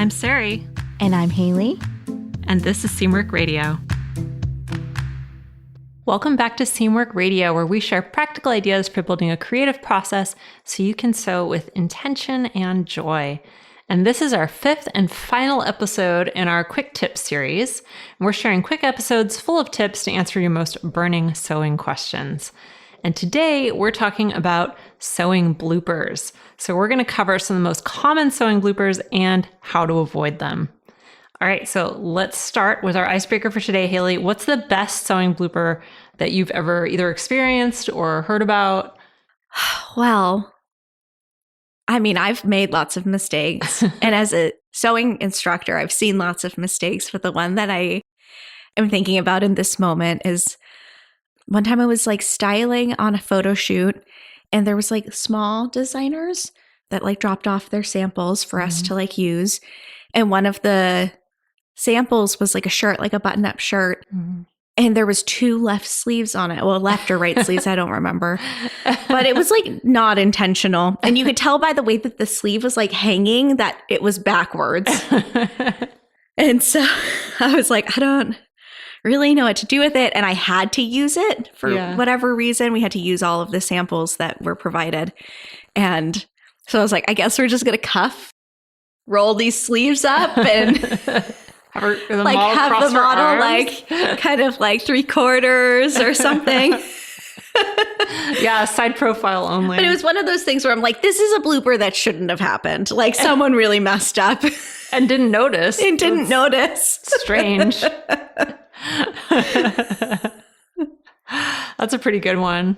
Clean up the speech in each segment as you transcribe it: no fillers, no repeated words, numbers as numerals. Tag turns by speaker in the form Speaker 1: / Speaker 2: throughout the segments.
Speaker 1: I'm Sarai.
Speaker 2: And I'm Haley.
Speaker 1: And this is Seamwork Radio. Welcome back to Seamwork Radio, where we share practical ideas for building a creative process so you can sew with intention and joy. And this is our fifth and final episode in our Quick Tips series. We're sharing quick episodes full of tips to answer your most burning sewing questions. And today we're talking about sewing bloopers. So we're going to cover some of the most common sewing bloopers and how to avoid them. All right, so let's start with our icebreaker for today, Haley. What's the best sewing blooper that you've ever either experienced or heard about?
Speaker 2: Well, I mean, I've made lots of mistakes. And as a sewing instructor, I've seen lots of mistakes. But the one that I am thinking about in this moment is one time I was like styling on a photo shoot, and there was like small designers that like dropped off their samples for us to like use. And one of the samples was like a shirt, like a button-up shirt. And there was two left sleeves on it. Well, left or right sleeves, I don't remember. But it was like not intentional. And you could tell by the way that the sleeve was like hanging that it was backwards. And so I was like, I don't really know what to do with it. And I had to use it for whatever reason. We had to use all of the samples that were provided. And so I was like, I guess we're just going to roll these sleeves up and have the model like kind of like 3/4 or something.
Speaker 1: Yeah, side profile only.
Speaker 2: But it was one of those things where I'm like, this is a blooper that shouldn't have happened. Like someone really messed up.
Speaker 1: And didn't notice.
Speaker 2: Notice.
Speaker 1: Strange. That's a pretty good one.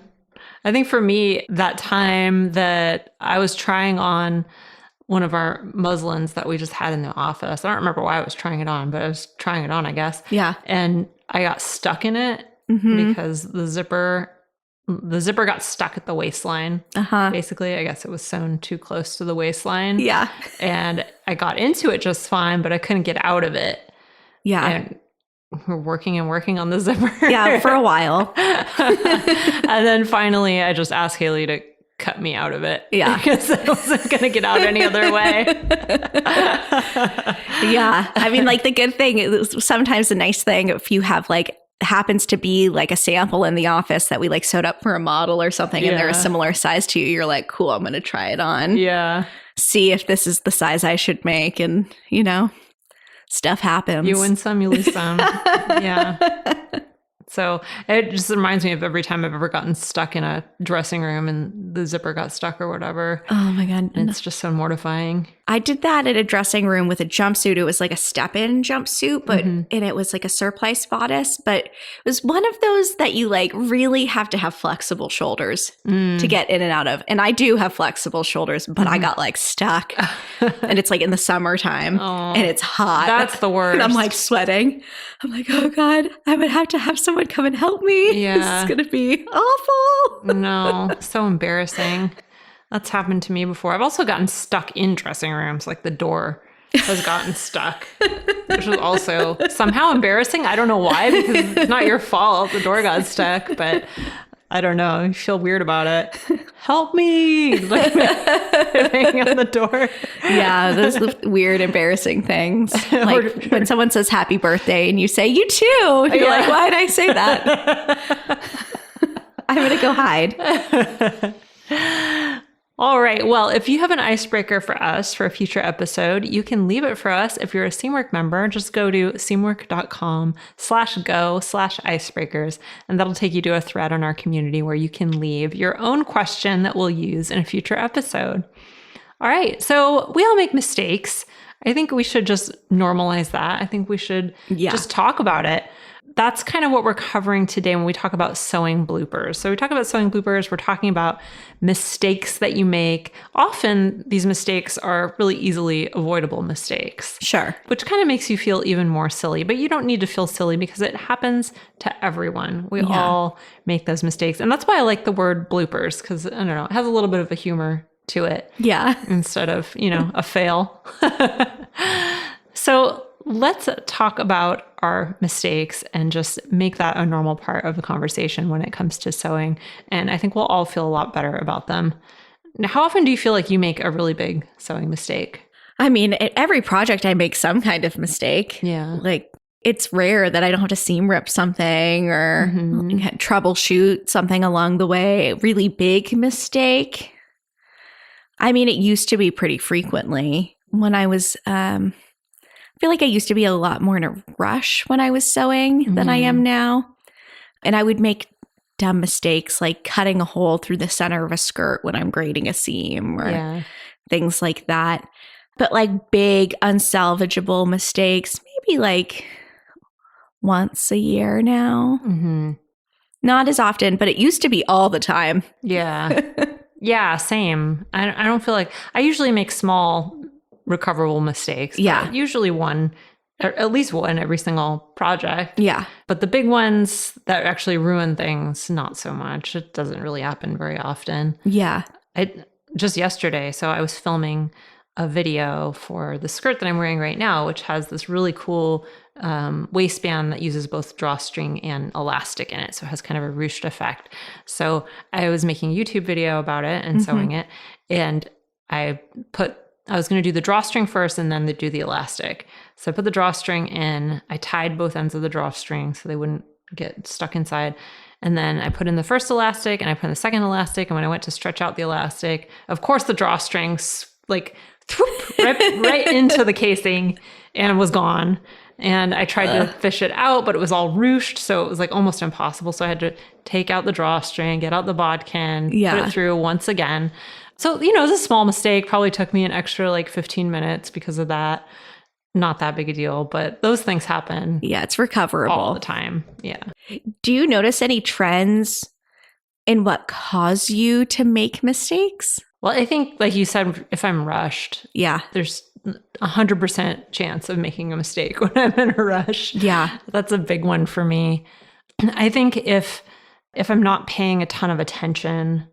Speaker 1: I think for me, that time that I was trying on one of our muslins that we just had in the office. I don't remember why I was trying it on, but I was trying it on, I guess.
Speaker 2: Yeah.
Speaker 1: And I got stuck in it because the zipper got stuck at the waistline. Basically, I guess it was sewn too close to the waistline.
Speaker 2: Yeah.
Speaker 1: And I got into it just fine, but I couldn't get out of it.
Speaker 2: Yeah.
Speaker 1: And we're working on the zipper.
Speaker 2: Yeah, for a while.
Speaker 1: And then finally, I just asked Haley to cut me out of it.
Speaker 2: Yeah.
Speaker 1: Because I wasn't going to get out any other way.
Speaker 2: Yeah. I mean, like the good thing, sometimes the nice thing, if you have like, happens to be like a sample in the office that we like sewed up for a model or something and they're a similar size to you, you're like, cool, I'm going to try it on.
Speaker 1: Yeah.
Speaker 2: See if this is the size I should make. And, stuff happens.
Speaker 1: You win some, you lose some. Yeah. So it just reminds me of every time I've ever gotten stuck in a dressing room and the zipper got stuck or whatever.
Speaker 2: Oh my God.
Speaker 1: And it's just so mortifying.
Speaker 2: I did that at a dressing room with a jumpsuit. It was like a step-in jumpsuit, but and it was like a surplice bodice. But it was one of those that you like really have to have flexible shoulders to get in and out of. And I do have flexible shoulders, but I got like stuck. And it's like in the summertime and it's hot.
Speaker 1: That's the worst.
Speaker 2: And I'm like sweating. I'm like, oh God, I would have to have someone come and help me.
Speaker 1: Yeah.
Speaker 2: This is going to be awful.
Speaker 1: No, so embarrassing. That's happened to me before. I've also gotten stuck in dressing rooms, like the door has gotten stuck, which was also somehow embarrassing. I don't know why, because it's not your fault. The door got stuck, but I don't know. I feel weird about it. Help me! Like, hanging on the door.
Speaker 2: Yeah, those weird, embarrassing things. Like when someone says happy birthday and you say, you too. You're like, why did I say that? I'm going to go hide.
Speaker 1: All right. Well, if you have an icebreaker for us for a future episode, you can leave it for us. If you're a Seamwork member, just go to seamwork.com/go/icebreakers, and that'll take you to a thread on our community where you can leave your own question that we'll use in a future episode. All right. So we all make mistakes. I think we should just normalize that. I think we should just talk about it. That's kind of what we're covering today when we talk about sewing bloopers. So we talk about sewing bloopers, we're talking about mistakes that you make. Often these mistakes are really easily avoidable mistakes.
Speaker 2: Sure.
Speaker 1: Which kind of makes you feel even more silly, but you don't need to feel silly because it happens to everyone. We all make those mistakes. And that's why I like the word bloopers, because I don't know, it has a little bit of a humor to it.
Speaker 2: Yeah.
Speaker 1: Instead of, a fail. So let's talk about our mistakes and just make that a normal part of the conversation when it comes to sewing. And I think we'll all feel a lot better about them. Now, how often do you feel like you make a really big sewing mistake?
Speaker 2: I mean, at every project I make some kind of mistake.
Speaker 1: Yeah.
Speaker 2: Like, it's rare that I don't have to seam rip something or troubleshoot something along the way. A really big mistake. I mean, it used to be pretty frequently when I was, I feel like I used to be a lot more in a rush when I was sewing than I am now. And I would make dumb mistakes like cutting a hole through the center of a skirt when I'm grading a seam or things like that. But like big unsalvageable mistakes, maybe like once a year now. Not as often, but it used to be all the time.
Speaker 1: Yeah. Yeah, same. I don't feel like I usually make small recoverable mistakes.
Speaker 2: Yeah.
Speaker 1: Usually one, or at least one every single project.
Speaker 2: Yeah.
Speaker 1: But the big ones that actually ruin things, not so much. It doesn't really happen very often.
Speaker 2: Yeah.
Speaker 1: Just yesterday, so I was filming a video for the skirt that I'm wearing right now, which has this really cool waistband that uses both drawstring and elastic in it. So it has kind of a ruched effect. So I was making a YouTube video about it and sewing it. And I was going to do the drawstring first and then do the elastic. So I put the drawstring in, I tied both ends of the drawstring so they wouldn't get stuck inside. And then I put in the first elastic and I put in the second elastic. And when I went to stretch out the elastic, of course the drawstrings like right into the casing and was gone. And I tried to fish it out, but it was all ruched. So it was like almost impossible. So I had to take out the drawstring, get out the bodkin, put it through once again. So, it was a small mistake. Probably took me an extra like 15 minutes because of that. Not that big a deal, but those things happen.
Speaker 2: Yeah, it's recoverable.
Speaker 1: All the time. Yeah.
Speaker 2: Do you notice any trends in what cause you to make mistakes?
Speaker 1: Well, I think, like you said, if I'm rushed, there's 100% chance of making a mistake when I'm in a rush.
Speaker 2: Yeah.
Speaker 1: That's a big one for me. I think if I'm not paying a ton of attention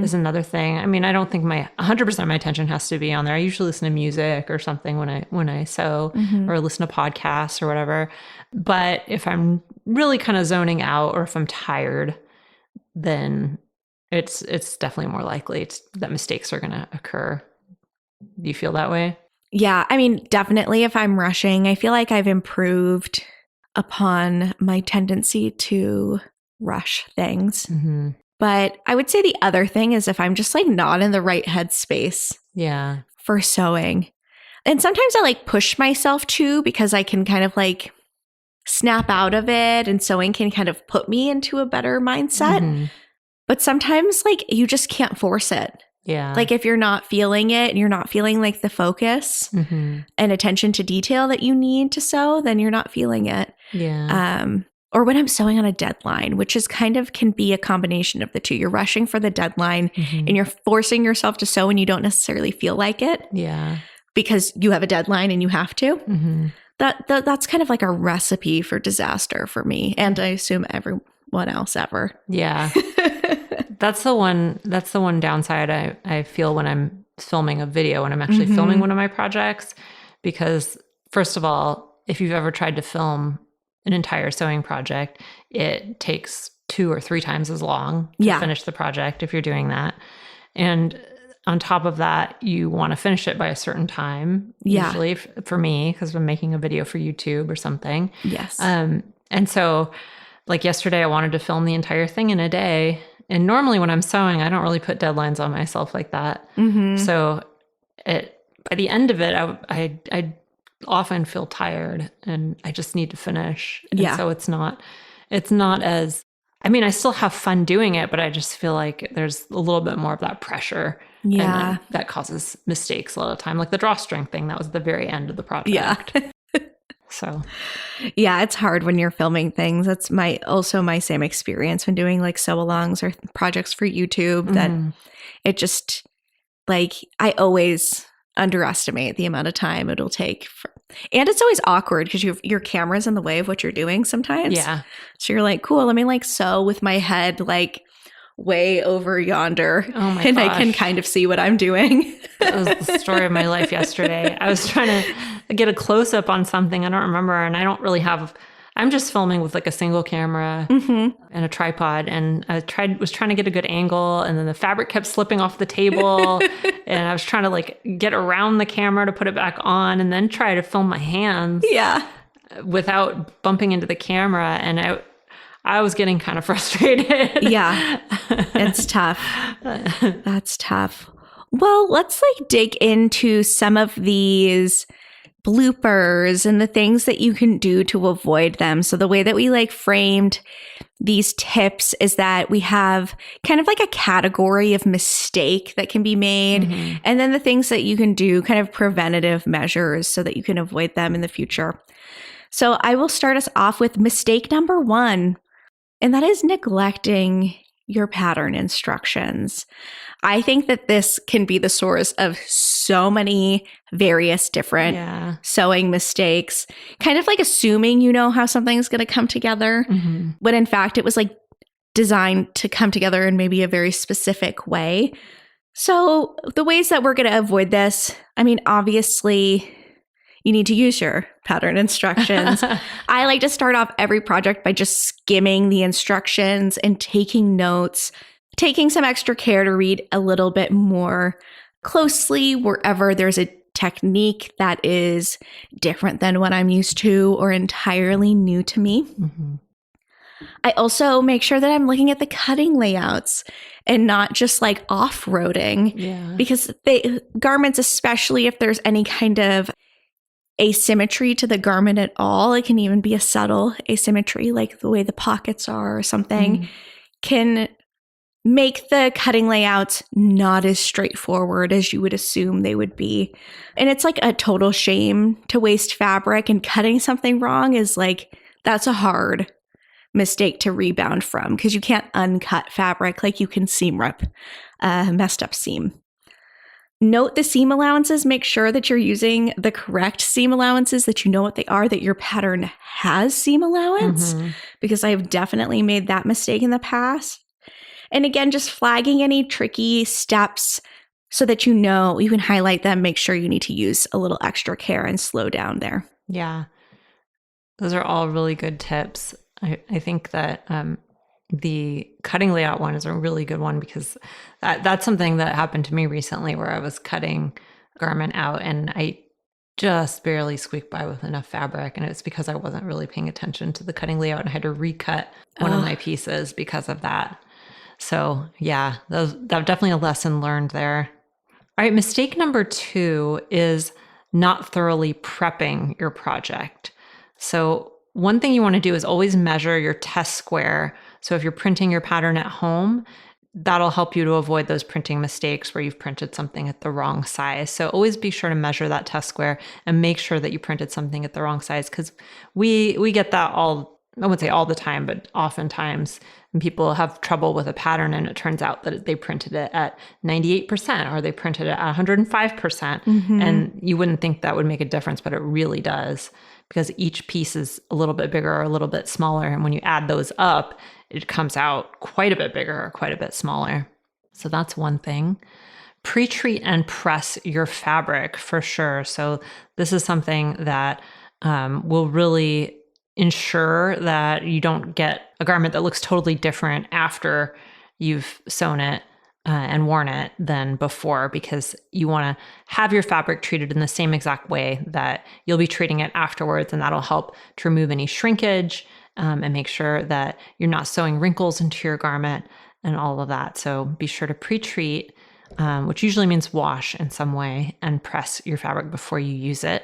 Speaker 1: is another thing. I mean, I don't think 100% of my attention has to be on there. I usually listen to music or something when I sew or listen to podcasts or whatever. But if I'm really kind of zoning out or if I'm tired, then it's definitely more likely that mistakes are going to occur. Do you feel that way?
Speaker 2: Yeah. I mean, definitely if I'm rushing, I feel like I've improved upon my tendency to rush things. But I would say the other thing is if I'm just like not in the right headspace for sewing. And sometimes I like push myself too because I can kind of like snap out of it and sewing can kind of put me into a better mindset. But sometimes like you just can't force it.
Speaker 1: Yeah.
Speaker 2: Like if you're not feeling it and you're not feeling like the focus and attention to detail that you need to sew, then you're not feeling it.
Speaker 1: Yeah.
Speaker 2: Or when I'm sewing on a deadline, which is kind of can be a combination of the two. You're rushing for the deadline and you're forcing yourself to sew and you don't necessarily feel like it.
Speaker 1: Yeah.
Speaker 2: Because you have a deadline and you have to. That's kind of like a recipe for disaster for me. And I assume everyone else ever.
Speaker 1: Yeah. That's the one downside I feel when I'm filming a video, when I'm actually filming one of my projects. Because first of all, if you've ever tried to film an entire sewing project, it takes 2 or 3 times as long to finish the project if you're doing that. And on top of that, you want to finish it by a certain time, usually for me, because I'm making a video for YouTube or something.
Speaker 2: Yes.
Speaker 1: And so like yesterday, I wanted to film the entire thing in a day. And normally when I'm sewing, I don't really put deadlines on myself like that. So by the end of it, I often feel tired and I just need to finish. And so it's not as, I mean, I still have fun doing it, but I just feel like there's a little bit more of that pressure.
Speaker 2: Yeah.
Speaker 1: And that causes mistakes a lot of the time. Like the drawstring thing, that was at the very end of the project.
Speaker 2: Yeah.
Speaker 1: So,
Speaker 2: yeah, it's hard when you're filming things. That's also my same experience when doing like sew-alongs or projects for YouTube, that it just like, I always underestimate the amount of time it'll take. And it's always awkward because your camera's in the way of what you're doing sometimes.
Speaker 1: Yeah.
Speaker 2: So you're like, cool, let me like sew with my head like way over yonder.
Speaker 1: Oh my
Speaker 2: and
Speaker 1: gosh.
Speaker 2: I can kind of see what I'm doing.
Speaker 1: That was the story of my life yesterday. I was trying to get a close-up on something. I don't remember. And I I'm just filming with like a single camera and a tripod, and I was trying to get a good angle, and then the fabric kept slipping off the table, and I was trying to like get around the camera to put it back on, and then try to film my hands without bumping into the camera, and I was getting kind of frustrated.
Speaker 2: Yeah, it's tough. That's tough. Well, let's like dig into some of these bloopers and the things that you can do to avoid them. So the way that we like framed these tips is that we have kind of like a category of mistake that can be made, and then the things that you can do, kind of preventative measures so that you can avoid them in the future. So I will start us off with mistake number 1, and that is neglecting your pattern instructions. I think that this can be the source of so many various different sewing mistakes, kind of like assuming you know how something's going to come together, when in fact it was like designed to come together in maybe a very specific way. So the ways that we're going to avoid this, I mean, obviously you need to use your pattern instructions. I like to start off every project by just skimming the instructions and taking notes, taking some extra care to read a little bit more closely wherever there's a technique that is different than what I'm used to or entirely new to me. I also make sure that I'm looking at the cutting layouts and not just like off-roading, because garments, especially if there's any kind of asymmetry to the garment at all, it can even be a subtle asymmetry, like the way the pockets are or something, can make the cutting layouts not as straightforward as you would assume they would be. And it's like a total shame to waste fabric, and cutting something wrong is like, that's a hard mistake to rebound from, because you can't uncut fabric like you can seam rip a messed up seam. Note the seam allowances. Make sure that you're using the correct seam allowances, that you know what they are, that your pattern has seam allowance, because I have definitely made that mistake in the past. And again, just flagging any tricky steps so that you know you can highlight them, make sure you need to use a little extra care and slow down there.
Speaker 1: Yeah. Those are all really good tips. I think that the cutting layout one is a really good one, because that's something that happened to me recently, where I was cutting a garment out and I just barely squeaked by with enough fabric. And it's because I wasn't really paying attention to the cutting layout, and I had to recut one of my pieces because of that. So yeah, that's definitely a lesson learned there. All right, mistake number 2 is not thoroughly prepping your project. So one thing you want to do is always measure your test square. So if you're printing your pattern at home, that'll help you to avoid those printing mistakes where you've printed something at the wrong size. So always be sure to measure that test square and make sure that you printed something at the wrong size, because we get that I wouldn't say all the time, but oftentimes when people have trouble with a pattern and it turns out that they printed it at 98% or they printed it at 105%. And you wouldn't think that would make a difference, but it really does, because each piece is a little bit bigger or a little bit smaller. And when you add those up, it comes out quite a bit bigger or quite a bit smaller. So that's one thing. Pre-treat and press your fabric for sure. So this is something that will really ensure that you don't get a garment that looks totally different after you've sewn it and worn it than before, because you want to have your fabric treated in the same exact way that you'll be treating it afterwards, and that'll help to remove any shrinkage and make sure that you're not sewing wrinkles into your garment and all of that. So be sure to pre-treat, which usually means wash in some way, and press your fabric before you use it.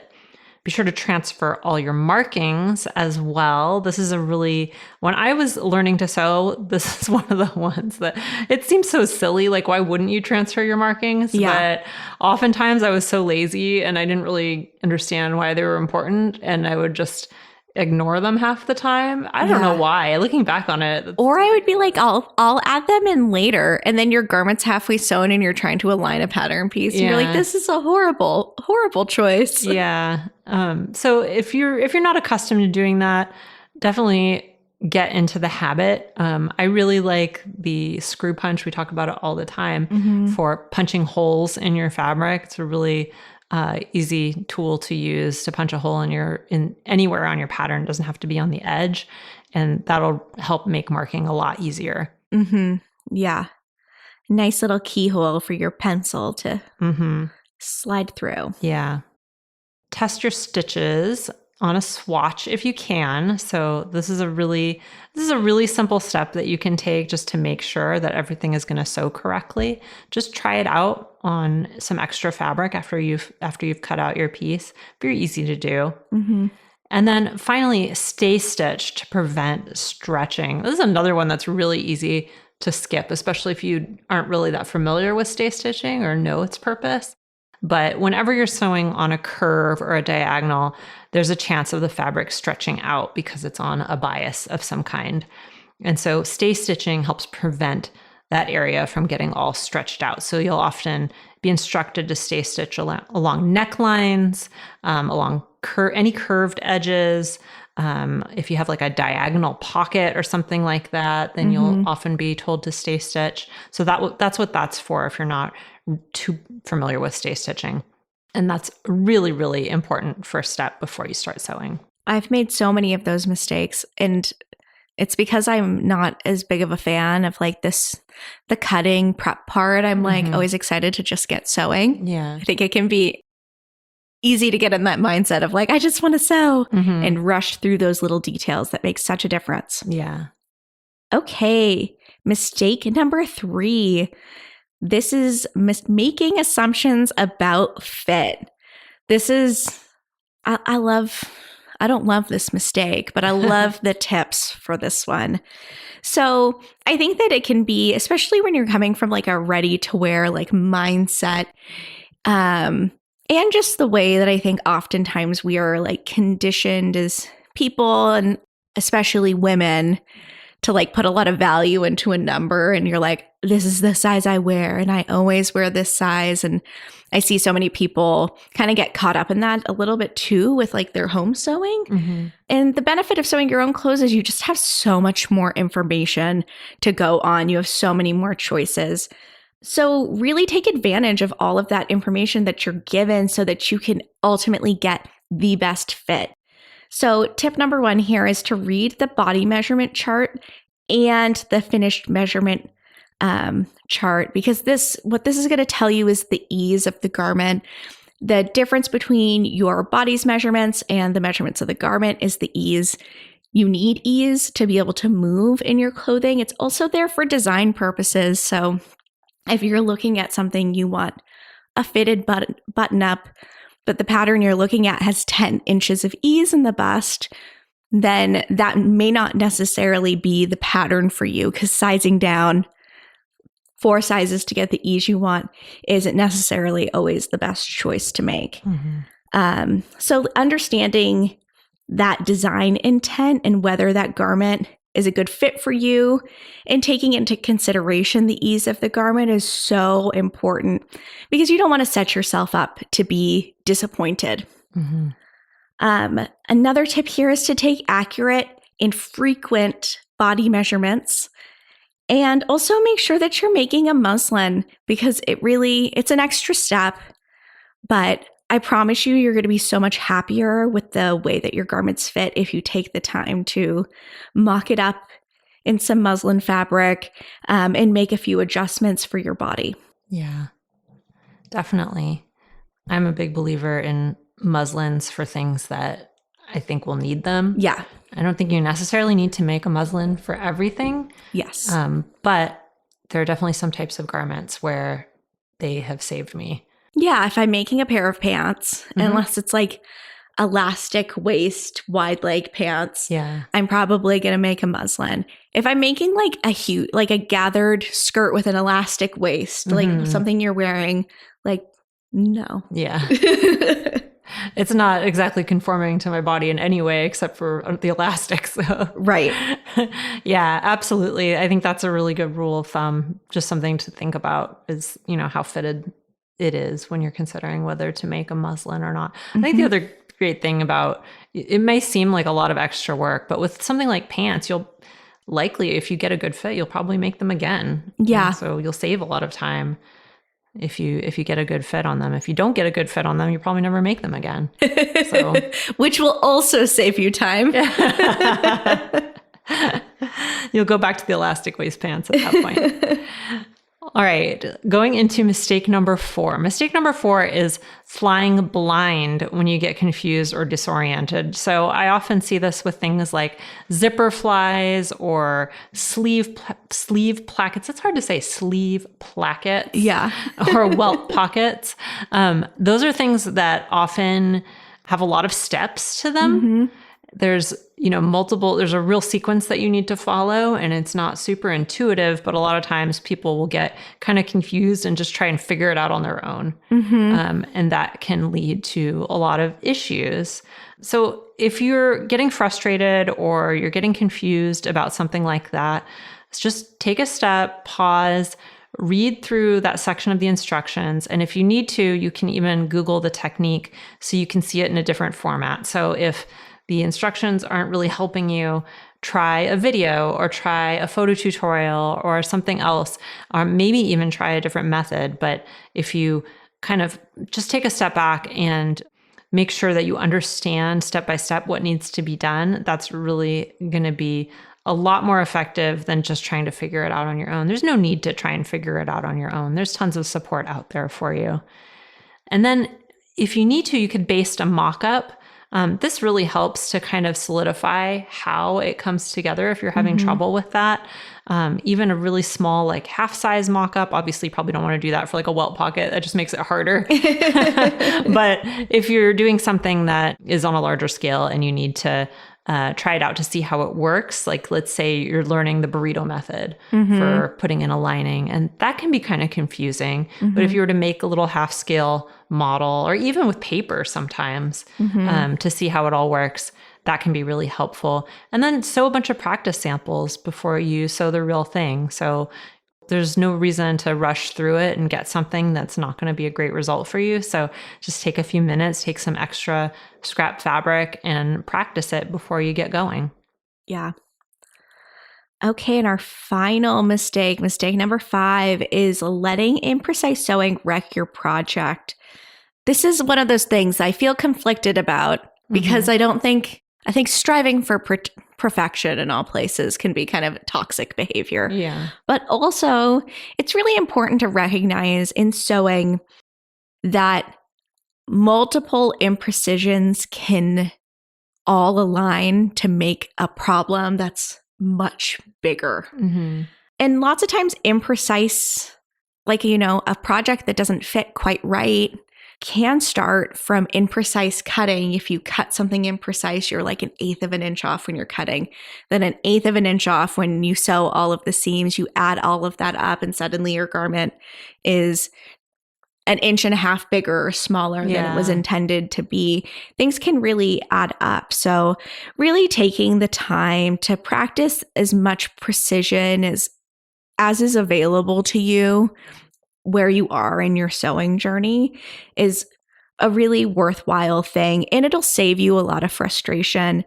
Speaker 1: Be sure to transfer all your markings as well. This is when I was learning to sew, this is one of the ones that it seems so silly. Like, why wouldn't you transfer your markings?
Speaker 2: Yeah.
Speaker 1: But oftentimes I was so lazy and I didn't really understand why they were important, and I would just ignore them half the time. I don't know why. Looking back on it.
Speaker 2: Or I would be like, I'll add them in later, and then your garment's halfway sewn and you're trying to align a pattern piece. And you're like, this is a horrible choice.
Speaker 1: Yeah. So if you're not accustomed to doing that, definitely get into the habit. I really like the screw punch. We talk about it all the time for punching holes in your fabric. It's a really easy tool to use to punch a hole in anywhere on your pattern. It doesn't have to be on the edge, and that'll help make marking a lot easier.
Speaker 2: Mm-hmm. Yeah. Nice little keyhole for your pencil to slide through.
Speaker 1: Yeah. Test your stitches on a swatch if you can. So this is a really simple step that you can take just to make sure that everything is going to sew correctly. Just try it out on some extra fabric after you've cut out your piece. Very easy to do.
Speaker 2: Mm-hmm.
Speaker 1: And then finally, stay stitched to prevent stretching. This is another one that's really easy to skip, especially if you aren't really that familiar with stay stitching or know its purpose. But whenever you're sewing on a curve or a diagonal, there's a chance of the fabric stretching out because it's on a bias of some kind. And so stay stitching helps prevent that area from getting all stretched out. So you'll often be instructed to stay stitch along necklines, along any curved edges. If you have like a diagonal pocket or something like that, then you'll often be told to stay stitch. So that's what that's for if you're not too familiar with stay stitching. And that's a really, really important first step before you start sewing.
Speaker 2: I've made so many of those mistakes, and it's because I'm not as big of a fan of like the cutting prep part. I'm like always excited to just get sewing.
Speaker 1: Yeah.
Speaker 2: I think it can be easy to get in that mindset of like, I just want to sew and rush through those little details that make such a difference.
Speaker 1: Yeah.
Speaker 2: Okay. Mistake number 3. This is making assumptions about fit. This is, I don't love this mistake, but I love the tips for this one. So I think that it can be, especially when you're coming from like a ready to wear like mindset, and just the way that I think oftentimes we are like conditioned as people, and especially women, to like put a lot of value into a number, and you're like, this is the size I wear and I always wear this size. And I see so many people kind of get caught up in that a little bit too with like their home sewing. And the benefit of sewing your own clothes is you just have so much more information to go on. You have so many more choices. So really take advantage of all of that information that you're given so that you can ultimately get the best fit. So tip number 1 here is to read the body measurement chart and the finished measurement chart, because what this is going to tell you is the ease of the garment. The difference between your body's measurements and the measurements of the garment is the ease. You need ease to be able to move in your clothing. It's also there for design purposes. So if you're looking at something, you want a fitted button up, but the pattern you're looking at has 10 inches of ease in the bust, then that may not necessarily be the pattern for you, because sizing down 4 sizes to get the ease you want isn't necessarily always the best choice to make. So understanding that design intent and whether that garment is a good fit for you and taking into consideration the ease of the garment is so important, because you don't want to set yourself up to be disappointed. Another tip here is to take accurate and frequent body measurements, and also make sure that you're making a muslin, because it's an extra step, but I promise you're going to be so much happier with the way that your garments fit if you take the time to mock it up in some muslin fabric, and make a few adjustments for your body.
Speaker 1: Yeah, definitely. I'm a big believer in muslins for things that I think will need them.
Speaker 2: Yeah.
Speaker 1: I don't think you necessarily need to make a muslin for everything.
Speaker 2: Yes.
Speaker 1: But there are definitely some types of garments where they have saved me.
Speaker 2: Yeah, if I'm making a pair of pants, unless it's like elastic waist, wide leg pants, I'm probably going to make a muslin. If I'm making like a gathered skirt with an elastic waist, like something you're wearing, like, no.
Speaker 1: Yeah. It's not exactly conforming to my body in any way except for the elastics. So.
Speaker 2: Right.
Speaker 1: Yeah, absolutely. I think that's a really good rule of thumb. Just something to think about is, how fitted it is when you're considering whether to make a muslin or not. I think the other great thing about it may seem like a lot of extra work, but with something like pants, you'll likely, if you get a good fit, you'll probably make them again.
Speaker 2: Yeah.
Speaker 1: So you'll save a lot of time. if you get a good fit on them. If you don't get a good fit on them, you probably never make them again. So.
Speaker 2: Which will also save you time.
Speaker 1: You'll go back to the elastic waist pants at that point. All right, going into mistake number 4. Mistake number 4 is flying blind when you get confused or disoriented. So I often see this with things like zipper flies or sleeve plackets. It's hard to say, sleeve plackets. Yeah. Or welt pockets. Those are things that often have a lot of steps to them. Mm-hmm. There's, there's a real sequence that you need to follow, and it's not super intuitive, but a lot of times people will get kind of confused and just try and figure it out on their own. Mm-hmm. And that can lead to a lot of issues. So if you're getting frustrated or you're getting confused about something like that, just take a step, pause, read through that section of the instructions. And if you need to, you can even Google the technique so you can see it in a different format. So if the instructions aren't really helping you, try a video or try a photo tutorial or something else, or maybe even try a different method. But if you kind of just take a step back and make sure that you understand step by step what needs to be done, that's really going to be a lot more effective than just trying to figure it out on your own. There's no need to try and figure it out on your own. There's tons of support out there for you. And then if you need to, you could baste a mock-up. This really helps to kind of solidify how it comes together if you're having trouble with that. Even a really small, like half-size mock-up, obviously you probably don't want to do that for like a welt pocket. That just makes it harder. But if you're doing something that is on a larger scale and you need to try it out to see how it works, like let's say you're learning the burrito method for putting in a lining, and that can be kind of confusing. But if you were to make a little half-scale model, or even with paper sometimes, to see how it all works, that can be really helpful. And then sew a bunch of practice samples before you sew the real thing. So there's no reason to rush through it and get something that's not going to be a great result for you. So just take a few minutes, take some extra scrap fabric and practice it before you get going.
Speaker 2: Yeah. Okay, and our final mistake number 5, is letting imprecise sewing wreck your project. This is one of those things I feel conflicted about because I think striving for perfection in all places can be kind of toxic behavior.
Speaker 1: Yeah.
Speaker 2: But also, it's really important to recognize in sewing that multiple imprecisions can all align to make a problem that's much bigger. And lots of times imprecise, like, a project that doesn't fit quite right can start from imprecise cutting. If you cut something imprecise, you're like 1/8 of an inch off when you're cutting, then 1/8 of an inch off when you sew all of the seams. You add all of that up and suddenly your garment is 1.5 inches bigger or smaller than it was intended to be. Things can really add up. So really taking the time to practice as much precision as is available to you where you are in your sewing journey is a really worthwhile thing, and it'll save you a lot of frustration.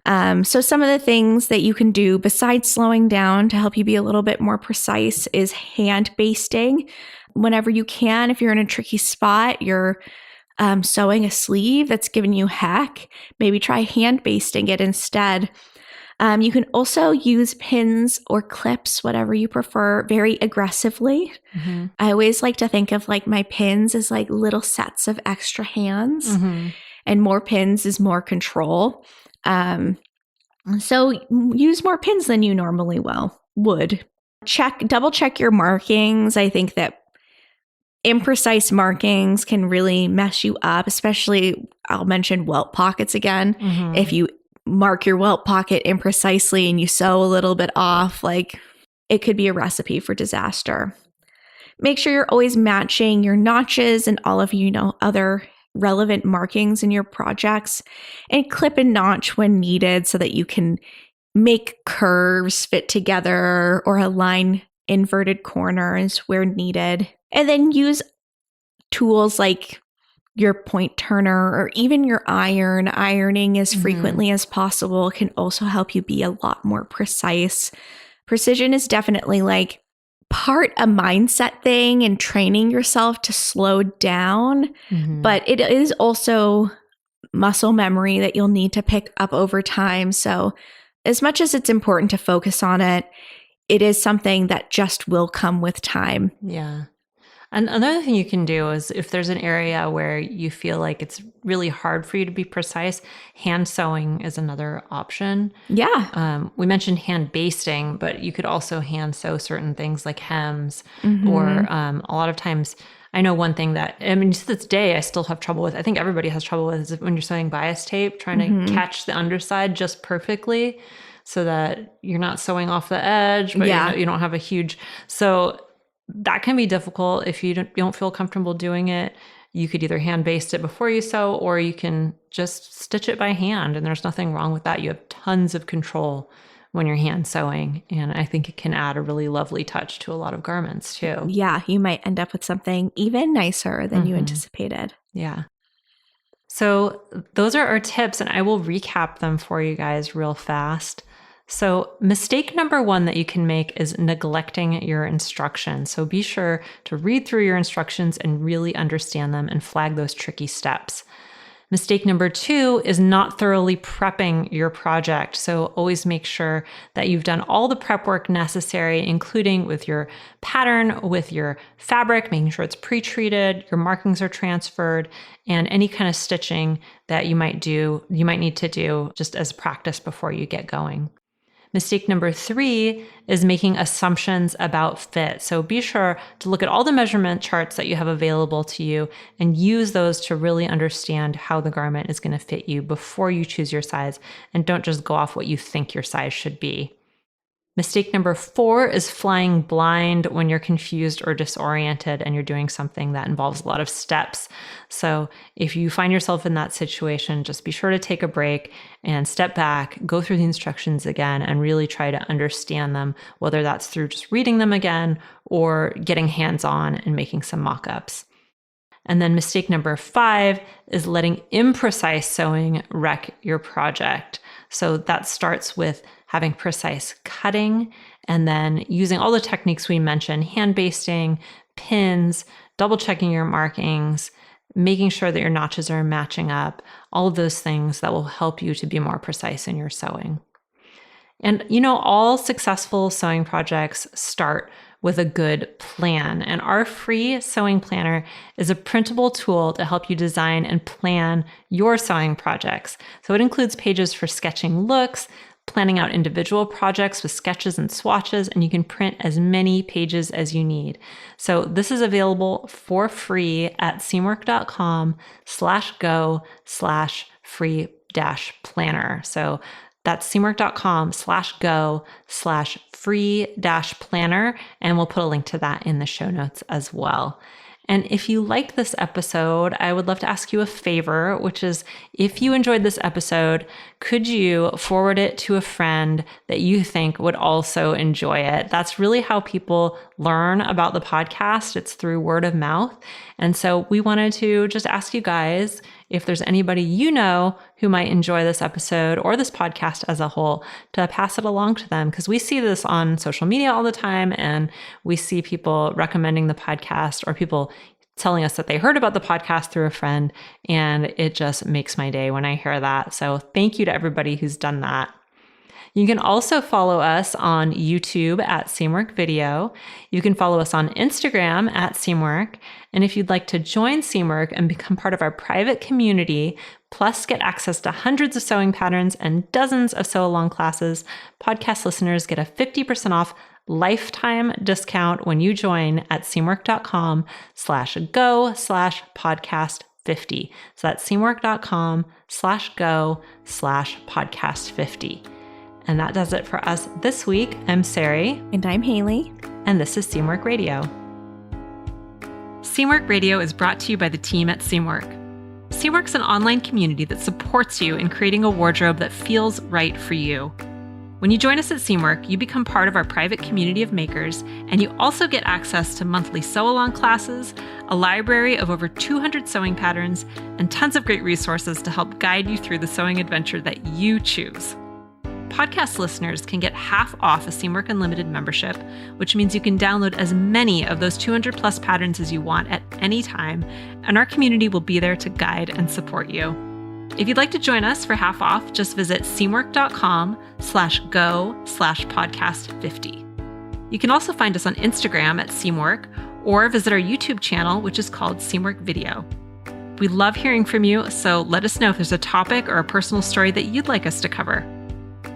Speaker 2: So some of the things that you can do besides slowing down to help you be a little bit more precise is hand basting. Whenever you can, if you're in a tricky spot, you're sewing a sleeve that's giving you heck, maybe try hand basting it instead. You can also use pins or clips, whatever you prefer, very aggressively. I always like to think of like my pins as like little sets of extra hands, and more pins is more control. So use more pins than you normally would. Double check your markings. I think that imprecise markings can really mess you up, especially I'll mention welt pockets again. If you mark your welt pocket imprecisely and you sew a little bit off, like it could be a recipe for disaster. Make sure you're always matching your notches and all of other relevant markings in your projects, and clip and notch when needed so that you can make curves fit together or align inverted corners where needed. And then use tools like your point turner or even your ironing as frequently as possible can also help you be a lot more precise. Precision is definitely like part a mindset thing and training yourself to slow down, but it is also muscle memory that you'll need to pick up over time. So as much as it's important to focus on it, it is something that just will come with time.
Speaker 1: Yeah. And another thing you can do is if there's an area where you feel like it's really hard for you to be precise, hand sewing is another option.
Speaker 2: Yeah.
Speaker 1: We mentioned hand basting, but you could also hand sew certain things like hems or a lot of times. I know one thing that, I mean, to this day, I still have trouble with, I think everybody has trouble with, is when you're sewing bias tape, trying to catch the underside just perfectly so that you're not sewing off the edge, but you don't have a huge, so that can be difficult if you don't feel comfortable doing it. You could either hand baste it before you sew, or you can just stitch it by hand, and there's nothing wrong with that. You have tons of control when you're hand sewing, and I think it can add a really lovely touch to a lot of garments too.
Speaker 2: Yeah, you might end up with something even nicer than you anticipated.
Speaker 1: Yeah. So those are our tips, and I will recap them for you guys real fast. So mistake number one that you can make is neglecting your instructions. So be sure to read through your instructions and really understand them and flag those tricky steps. Mistake number two is not thoroughly prepping your project. So always make sure that you've done all the prep work necessary, including with your pattern, with your fabric, making sure it's pre-treated, your markings are transferred, and any kind of stitching that you might need to do just as practice before you get going. Mistake number three is making assumptions about fit. So be sure to look at all the measurement charts that you have available to you and use those to really understand how the garment is going to fit you before you choose your size, and don't just go off what you think your size should be. Mistake number four is flying blind when you're confused or disoriented and you're doing something that involves a lot of steps. So if you find yourself in that situation, just be sure to take a break and step back, go through the instructions again, and really try to understand them, whether that's through just reading them again or getting hands-on and making some mock-ups. And then mistake number five is letting imprecise sewing wreck your project. So that starts with having precise cutting and then using all the techniques we mentioned, hand basting, pins, double checking your markings, making sure that your notches are matching up, all of those things that will help you to be more precise in your sewing. And all successful sewing projects start with a good plan. And our free sewing planner is a printable tool to help you design and plan your sewing projects. So it includes pages for sketching looks, planning out individual projects with sketches and swatches, and you can print as many pages as you need. So this is available for free at seamwork.com/go/free-planner. So that's seamwork.com/go/free-planner, and we'll put a link to that in the show notes as well. And if you liked this episode, I would love to ask you a favor, which is if you enjoyed this episode, could you forward it to a friend that you think would also enjoy it? That's really how people learn about the podcast. It's through word of mouth. And so we wanted to just ask you guys if there's anybody you know who might enjoy this episode or this podcast as a whole, to pass it along to them, because we see this on social media all the time, and we see people recommending the podcast or people telling us that they heard about the podcast through a friend, and it just makes my day when I hear that. So thank you to everybody who's done that. You can also follow us on YouTube at Seamwork Video. You can follow us on Instagram at Seamwork. And if you'd like to join Seamwork and become part of our private community, plus get access to hundreds of sewing patterns and dozens of sew-along classes, podcast listeners get a 50% off lifetime discount when you join at seamwork.com/go/podcast50. So that's seamwork.com/go/podcast50. And that does it for us this week. I'm Sarai.
Speaker 2: And I'm Haley.
Speaker 1: And this is Seamwork Radio. Seamwork Radio is brought to you by the team at Seamwork. Seamwork's an online community that supports you in creating a wardrobe that feels right for you. When you join us at Seamwork, you become part of our private community of makers, and you also get access to monthly sew-along classes, a library of over 200 sewing patterns, and tons of great resources to help guide you through the sewing adventure that you choose. podcast listeners can get half off a Seamwork Unlimited membership, which means you can download as many of those 200 plus patterns as you want at any time, and our community will be there to guide and support you. If you'd like to join us for half off, just visit seamwork.com/go/podcast50. You can also find us on Instagram at Seamwork, or visit our YouTube channel, which is called Seamwork Video. We love hearing from you, so let us know if there's a topic or a personal story that you'd like us to cover.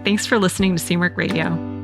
Speaker 1: Thanks for listening to Seamwork Radio.